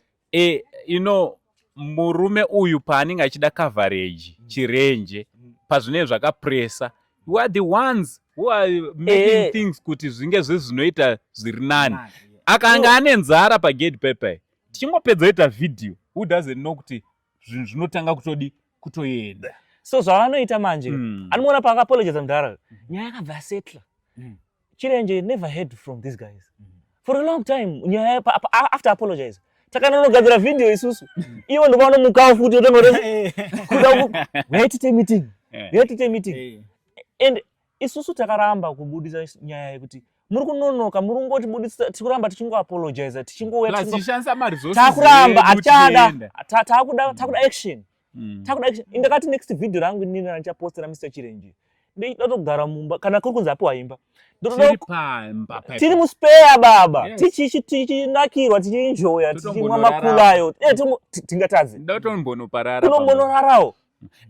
Speaker 1: murume uyu paanenge achida coverage chirenje pazvine zvakapresa, you are the ones who are making things kuti zvinge zvezvinoita zviri nani. Akanga ane nzara pagate paper tichingopedza ita video, who doesn't know kuti zvinhu zvinotanga kutoenda.
Speaker 3: So zvavanoita manje anoona paakapologize mudhara nyaya yakabva yasetla. Chirenje never heard from these guys for a long time. Nyaya after apologize takanonogadzira video isusu ivo ndopanomukawo futi we had to take meeting and isusu takaramba kubudisa nyaya yekuti muri kunonoka, muri kungotibudisa, tikuramba tichingoapologize, takuramba takuda action. Indakati next video rangu nini randichapostera Mr. Chirenje ndida togara mumba kana kuri kunzi apiwa imba tiri muspare baba tichinakirwa tichinjoya tichimwa makulayo tingatadzi kunombonorarawo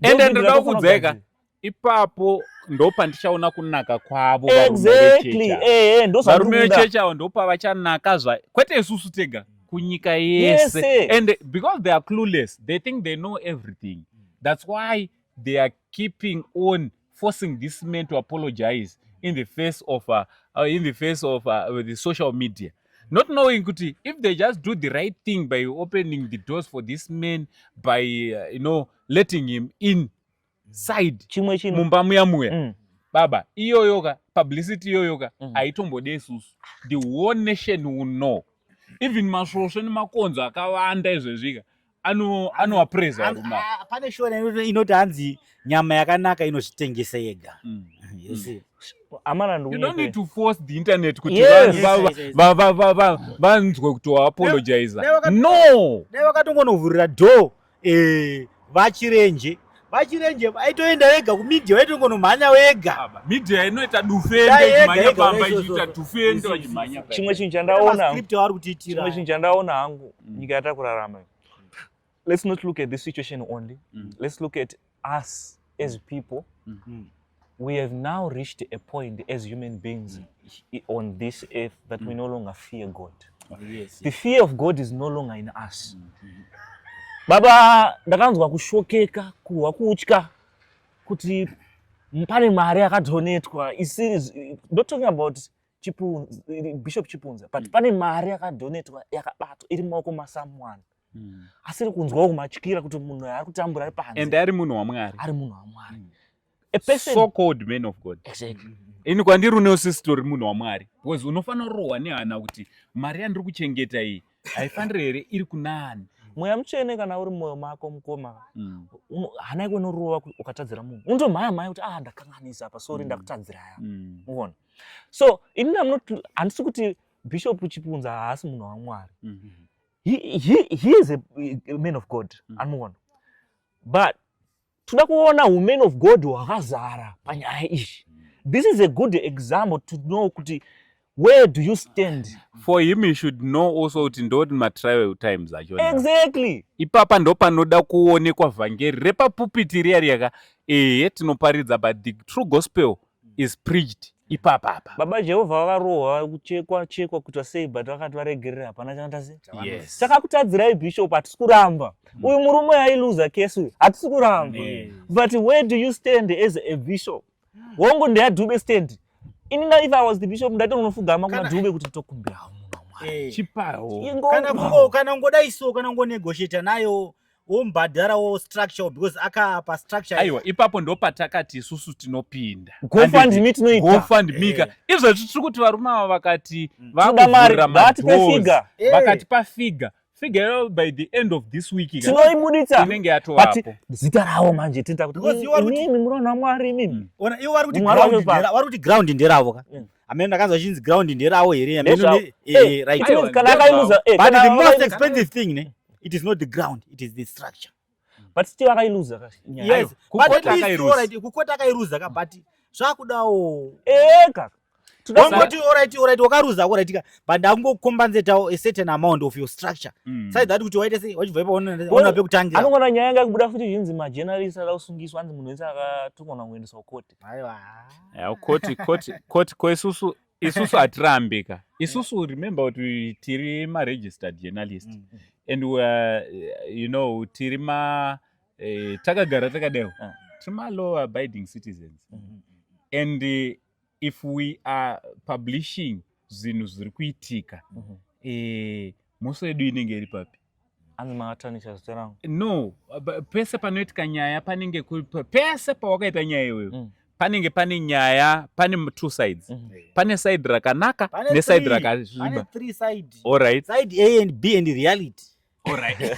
Speaker 1: ende ndoda kudzeka ipapo ndopandichaona kunaka kwavo varume vechechi avo ndopavachanaka kwete isusu tega kunyika yese. And because they are clueless, they think they know everything. That's why they are keeping on forcing this man to apologize in the face of the social media, not knowing kuti if they just do the right thing by opening the doors for this man, by letting him inside mumba muya baba iyoyoka publicity iyoyoka aitombode isusu. The whole nation will know. Even masvosvo nemakonzo akawanda izvezvika anowapreza varuma.
Speaker 2: Pane shona inoti hanzi nyama yakanaka inozvitengesa yega.
Speaker 1: You don't need to force the internet kuti vanzwe kuti waapologize. No!
Speaker 2: Vakatongonovhurira door vachirenje aitoenda wega kumedia, waitongonomhanya wega.
Speaker 1: Media inoita dufende ichimhanya pamba ichiita dufende vachimhanya.
Speaker 3: Chimwe chinhu chandaona hangu nyika yatakurarama. Let's not look at this situation only. Let's look at us as people. We have now reached a point as human beings on this earth that we no longer fear God. The fear of God is no longer in us. Baba ndakanzwa kushokeka, kuwa kutya kuti pane mari yakadonetwa. Not talking about Bishop Chipunza, but pane mari yakadonetwa yakabatwa iri mumaoko maSamuel. Asiri kunzwawo kumatyira kuti munhu ari kutambura ari panze.
Speaker 1: And ari munhu waMwari.
Speaker 3: Ari munhu waMwari. A person
Speaker 1: so called man of God.
Speaker 3: Exactly.
Speaker 1: Ini kwandiri unosisitori munhu waMwari. Because unofanira kurohwa nehana kuti mari yandiri kuchengeta iyi haifaniri here iri kunani.
Speaker 3: Mweya mutsvene kana uri mwoyo mako mukoma hana ikonorova ukatadzira munhu unotomhaya kuti ndakanganisa apa sorry ndakutadzira aya. Unoona. So ini handisi kuti Bishop Chipunza haasi munhu waMwari. He is a man of God. Unoona. But toda kuona women of God hwakazara panyaya izvi. This is a good example to know kuti where do you stand?
Speaker 1: For him, he should know also kuti ndoti matrial times acho.
Speaker 3: Exactly.
Speaker 1: Ipapa ndo panoda kuonekwa vhangeri repapupiti riya riyaka tinoparidza, but the true gospel is preached ipapa.
Speaker 3: Baba Jehovha vakarohwa kuchekwa kuti sei, but vakati varegerera hapana chanoita sei.
Speaker 1: Yes.
Speaker 3: Takakutadzirai Bishop, hatisi kuramba. Uyu murume ailuza case uyu, hatisi kuramba. But where do you stand as a bishop? Wongo ndeyadhube stand. If I was the bishop, ndati unofugama kuna dhube kuti tokumbira munhu waMwari.
Speaker 1: chipawo
Speaker 2: kana ngodaiso kana ngonegotiate nayo wombhadharawo structure because akapa structure.
Speaker 1: Aiwa, ipapo ndo patakati isusu tinopinda
Speaker 3: GoFundMe tinoita
Speaker 1: GoFundMe izvo tiri kuti varume ava vakati vakuvhura madhoors vakatipa figa by the end of this week
Speaker 3: tinoibuditsa
Speaker 1: inenge yatovapo
Speaker 3: zita rawo manje tenda kuti inini munoona Mwari mimi
Speaker 2: ona iwo vari kuti ground nderavo ka amene ndakanzwa chinzi ground nderavo here right
Speaker 3: kana akailuza
Speaker 2: but the most expensive thing ne it is not the ground, it is the structure.
Speaker 3: But still akailuza ka
Speaker 2: yes but at least already kukota akailuza ka but zvakudawo
Speaker 3: kaka
Speaker 2: Wangoti alright wakaruza alright but angocompensate a certain amount of your structure. Sai that kuti waite sei wachibva ona pekutangira.
Speaker 3: Anongona nyaya yanga kubuda futi zvinzi ma journalists akasungiswa anzi munhu wese akatumwa kuendeswa koti.
Speaker 2: Aiwa.
Speaker 1: Ya koti kwesusu isusu atirambika. Isusu remember kuti tiri ma registered journalist and we you know tiri ma takagara takadeo. Tiri ma law abiding citizens. And if we are publishing zvinhu zviri kuitika moso yedu inenge iri papi
Speaker 3: ani maatanisha zita rangu
Speaker 1: no pese panoitika nyaya panenge pese pawakaita nyaya iyoyo panenge pane nyaya pane two sides pane side rakanaka neside rakasviba
Speaker 2: pane three sides
Speaker 1: all right
Speaker 2: side A and B and reality
Speaker 1: all right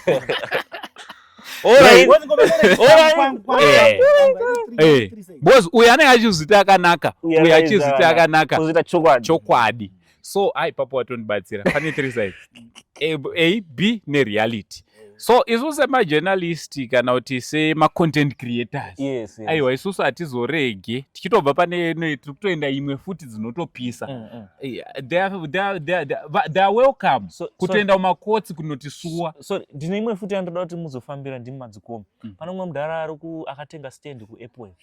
Speaker 1: boss uyu anenge achizita akanaka uyu achizita akanaka chokwadi so ai papo watondibatsira pane three sides A B nereality so isusu semajournalist kana kuti semacontent creators aiwa isusu hatizorege tichitobva pane tiri kutoenda imwe futi dzinotopisa they are welcome kutoenda mumakotsi kunotisuwa
Speaker 3: so ndine imwe futi yandoda kuti muzofambira ndimi madzikomo pane umwe mudhara akatenga stand kuAppleWave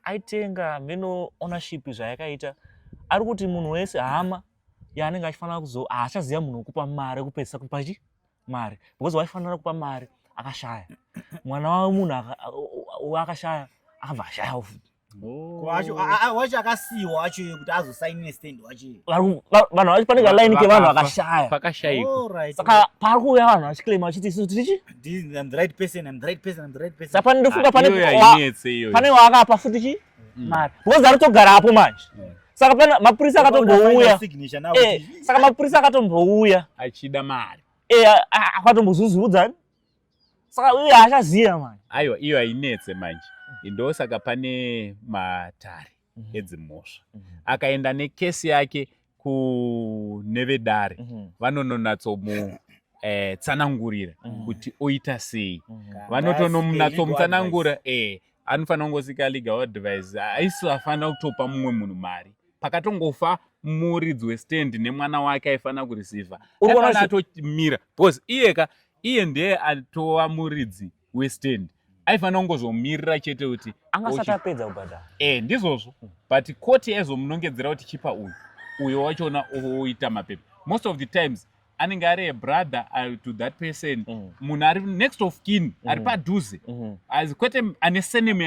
Speaker 3: aitenga meno ownership zvayakaita ari kuti munhu wese hama yaanenge achifanira haachaziva munhu wekupa mari kupedzisa kupachi mari because waifanira kupa mari akashaya mwana wamunhu akashaya akabva ashaya futi
Speaker 2: wacho akasiyiwa wacho kuti azosainire stand wacho
Speaker 3: vanhu vachipaneka line kevanhu vakashaya
Speaker 1: pakashayikwa
Speaker 3: saka pari kuuya vanhu vachiclaima vachiti isusu tichi
Speaker 2: I'm the right person
Speaker 3: saka pane ndofunga pane waakapa futi chi mari because ari togarapo manje saka pana mapurisa akatombouya saka mapurisa akatombouya
Speaker 1: achida mari
Speaker 3: akatombozuzurudzani saka uye hachaziya manje
Speaker 1: aiwa iyo hainetse manje ndosaka pane matare edzimhosva akaenda nekesi yake kunevedare vanononatsamutsanangurira kuti oita sei vanotonomutsanangura anofanira kungosika legal advice aisu afanira kutopa mumwe munhu mari pakatongofa muridzi westand nemwana wake aifanira kurisivha aifanira atomira because iye ndiye atova muridzi westand aifanira kungozomirira chete kuti
Speaker 3: angasati apedza kubhadhara
Speaker 1: ndizvozvo but koti aizomunongedzera kuti chipa uyo wachona oita mapepa most of the times anenge ari a brother to that person munhu ari next of kin ari padhuze kwete ane senemu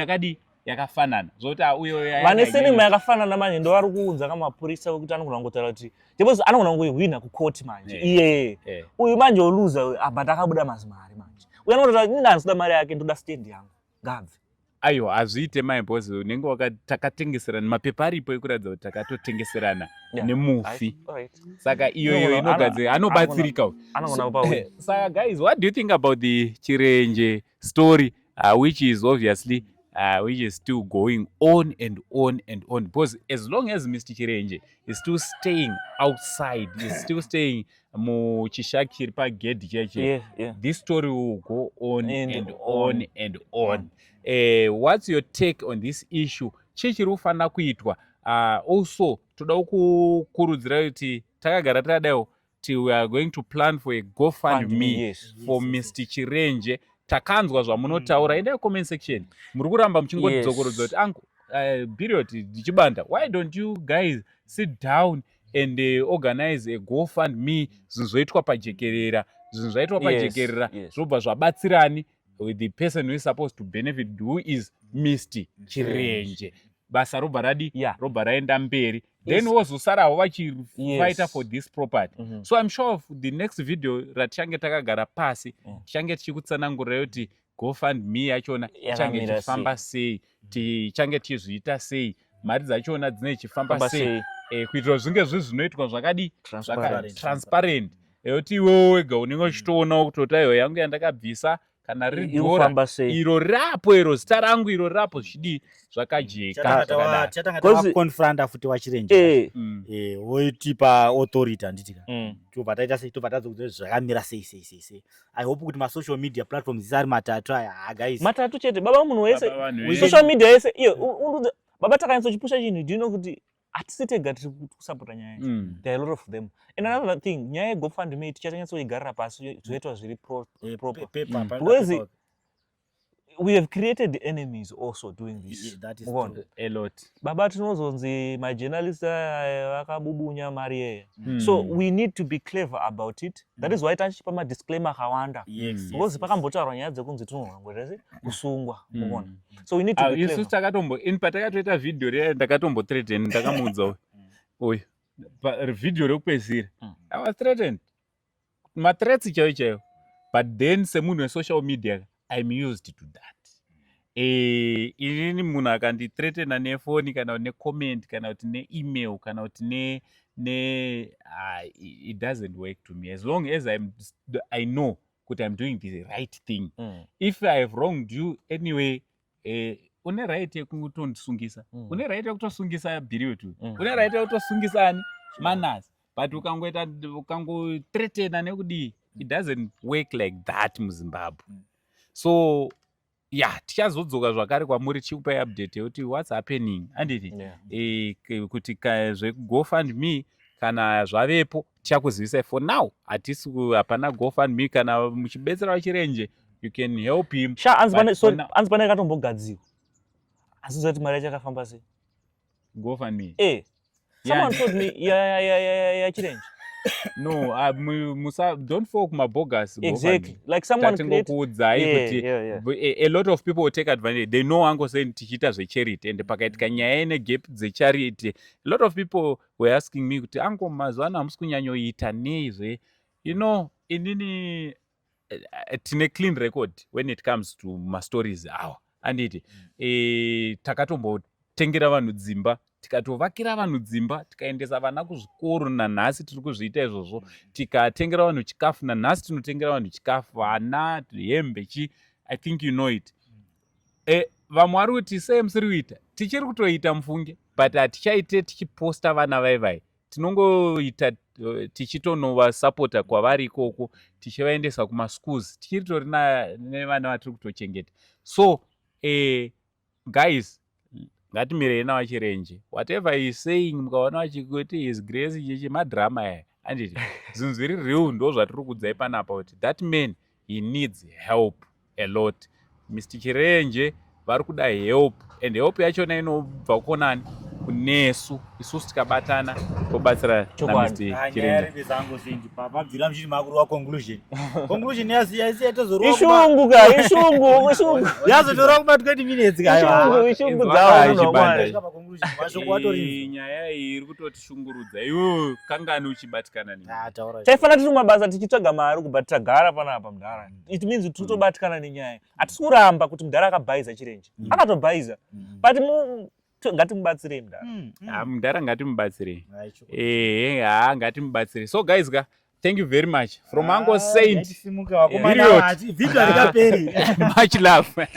Speaker 1: yakafanana zvokuti uyo
Speaker 3: vane senemu yakafanana manje ndo vari kuunza kamapurisa wekuti anogona kungotaura kuti because anogona kungohwina kukoti manje iye uyu manje oluza but akabuda mazimari manje uyu anogona kuti ndandisida mari yake ndoda stand yangu ngabve
Speaker 1: aiwa hazviite maimbozi unenge takatengeserana mapepa aripo ekuratidza kuti takatotengeserana nemufi saka iyoyo inogadzira anobatsirika saka guys what do you think about the Chirenje story which is obviously which is still going on and on and on because as long as Mr. Chirenje is still staying outside is still staying muchishaki chiri pagedhi cheche this story will go on and on and on. What's your take on this issue? Chiri kufanira kuitwa also toda kukurudzira kuti takagara takadaiwo we are going to plan for a GoFundMe for Mr. Chirenje. Takanzwa zvamunotaura in the comment section muri kuramba muchingotidzokorodza kuti angu period ndichibanda why don't you guys sit down and organize a GoFundMe zvinhu zvoitwa pajekerera zvobva zvabatsirani with the person who is supposed to benefit who is Mr. Chirenje. basa robva radi
Speaker 3: Yeah.
Speaker 1: robva raenda mberi then
Speaker 3: Yes.
Speaker 1: wozosarawo vachifighta
Speaker 3: Yes.
Speaker 1: for this property. So I'm sure the next video ratichange takagara pasi tichange tichikutsanangurirai kuti GoFundMe yachona ichange
Speaker 3: Yakamira
Speaker 1: ichifamba sei, tichange tichizviita sei, mari dzachona dzine ichifamba sei, kuitira zvinge zvinoitwa zvakadi transparent, yekuti iwewe wega unenge uchitoonawo kuti otaiwa yangu yandakabvisa kana riri dhora iro rapo, iro zita rangu iro rapo zvichidii zvakajeka
Speaker 2: chatanga takonfranda futi wachirenje woitipa authority anditi tobva taita sei, tobva tadzokuti zvakamira sei. I hope kuti masocial media platforms dzisari matatu aya guys,
Speaker 3: matatu chete baba munhu wese social media yese baba takanyatsochipusha chinhu ndino kuti hatisi tega tiri kusapota nyaya yacho. There are a lot of them. And another thing, nyaya yeGoFundMe tichanyatsoigarira pasi zvoitwa zviri proper. Because we have created enemies also doing this.
Speaker 2: That is true.
Speaker 1: A lot.
Speaker 3: Baba tinozonzi majournalists vakabubunya mari yeye. So we need to be clever about it. That is why tachipa madisclaimer akawanda. Because pakambotaurwa nyaya dzekunzi tinogorese kusungwa. So we need to be clever.
Speaker 1: Isu takatombo in patakatoita video re ndakatombo threaten ndakamuudza oyo video rekupedzira I was threatened ma threats chaiyo, but then semunhu wesocial media I'm used to that. Inini munhu akandithreatena nefoni kana necomment kana kuti neemail kana kuti it doesn't work to me as long as I know that I'm doing the right thing. If I have wronged you anyway, une right yekutondisungisa, une right yekutosungisa bhiri wetu, une right yekutosungisa ani manas, but ukangothreatena nekudii, it doesn't work like that muZimbabwe. So yeah, tichazodzoka zvakare kwamuri chikupai update yekuti what's happening anditi kuti zveGoFundMe kana zvavepo tichakuzivisai. For now hatisi hapana GoFundMe, kana muchibetsera wachirenje you can help him.
Speaker 3: Anzi pane katombogadziwa asi zoti mari yachakafamba sei
Speaker 1: GoFundMe.
Speaker 3: Someone told me yachirenje.
Speaker 1: No, don't fall bogus.
Speaker 3: Exactly. Like someone create.
Speaker 1: A lot of people will take advantage. They know Uncle saying tichita zve-charity and pakaitika nyaya ine gap dze-charity. A lot of people were asking me kuti Uncle mazwana hamusi kunyanyoita nei. You know, inini tine clean record when it comes to my stories awa. Anditi takatombotengera vanhu dzimba, tikatovakira vanhu dzimba, tikaendesa vana kuzvikoro, nanhasi tiri kuzviita izvozvo, tikatengera vanhu chikafu, nanhasi tinotengera vanhu chikafu, vana, hembe chi. I think you know it. Vamwe vari kuti sei musiri kuita, tichiri kutoita mufunge, but hatichaite tichiposta vana vaivai, tinongoita tichitonova-supporta kwavari ikoko, tichivaendesa kumaschools, tichiritori nevana vatiri kutochengeta. So guys, ngatimirei nawachirenje, whatever he is saying, mukaona wachikuti his grace chichi madrama aya anditi zvinhu zviri real ndo zvatiri kudzai panapa kuti that man he needs help a lot. Mr. Chirenje vari kuda help, and help yachona inobva konani kunesu isusu tikabatana tobatsira naMr. Chirenje.
Speaker 2: zangu zingi pabvira mchini makuru wa conclusion yasiyatozorwa
Speaker 3: ishungu
Speaker 2: yazotorwa kuma 20 minutes kaya
Speaker 3: ishungu dzawo
Speaker 1: nyaya iyi iri kutotishungurudza iwe kangani uchibatikana nini.
Speaker 3: Taifana tiri mabasa tichitsvaga mari kubva tagara panapa mudhara. It means totobatikana nenyaya. Hatisi kuramba kuti mudhara akabhaiza Chirenje, akatobhaiza, but ngatimubatsirei mudhara.
Speaker 1: Mudhara ngatimubatsirei, ngatimubatsirei. So guys, thank you very much from Uncle Saint.
Speaker 2: Video rikaperi.
Speaker 1: Much love.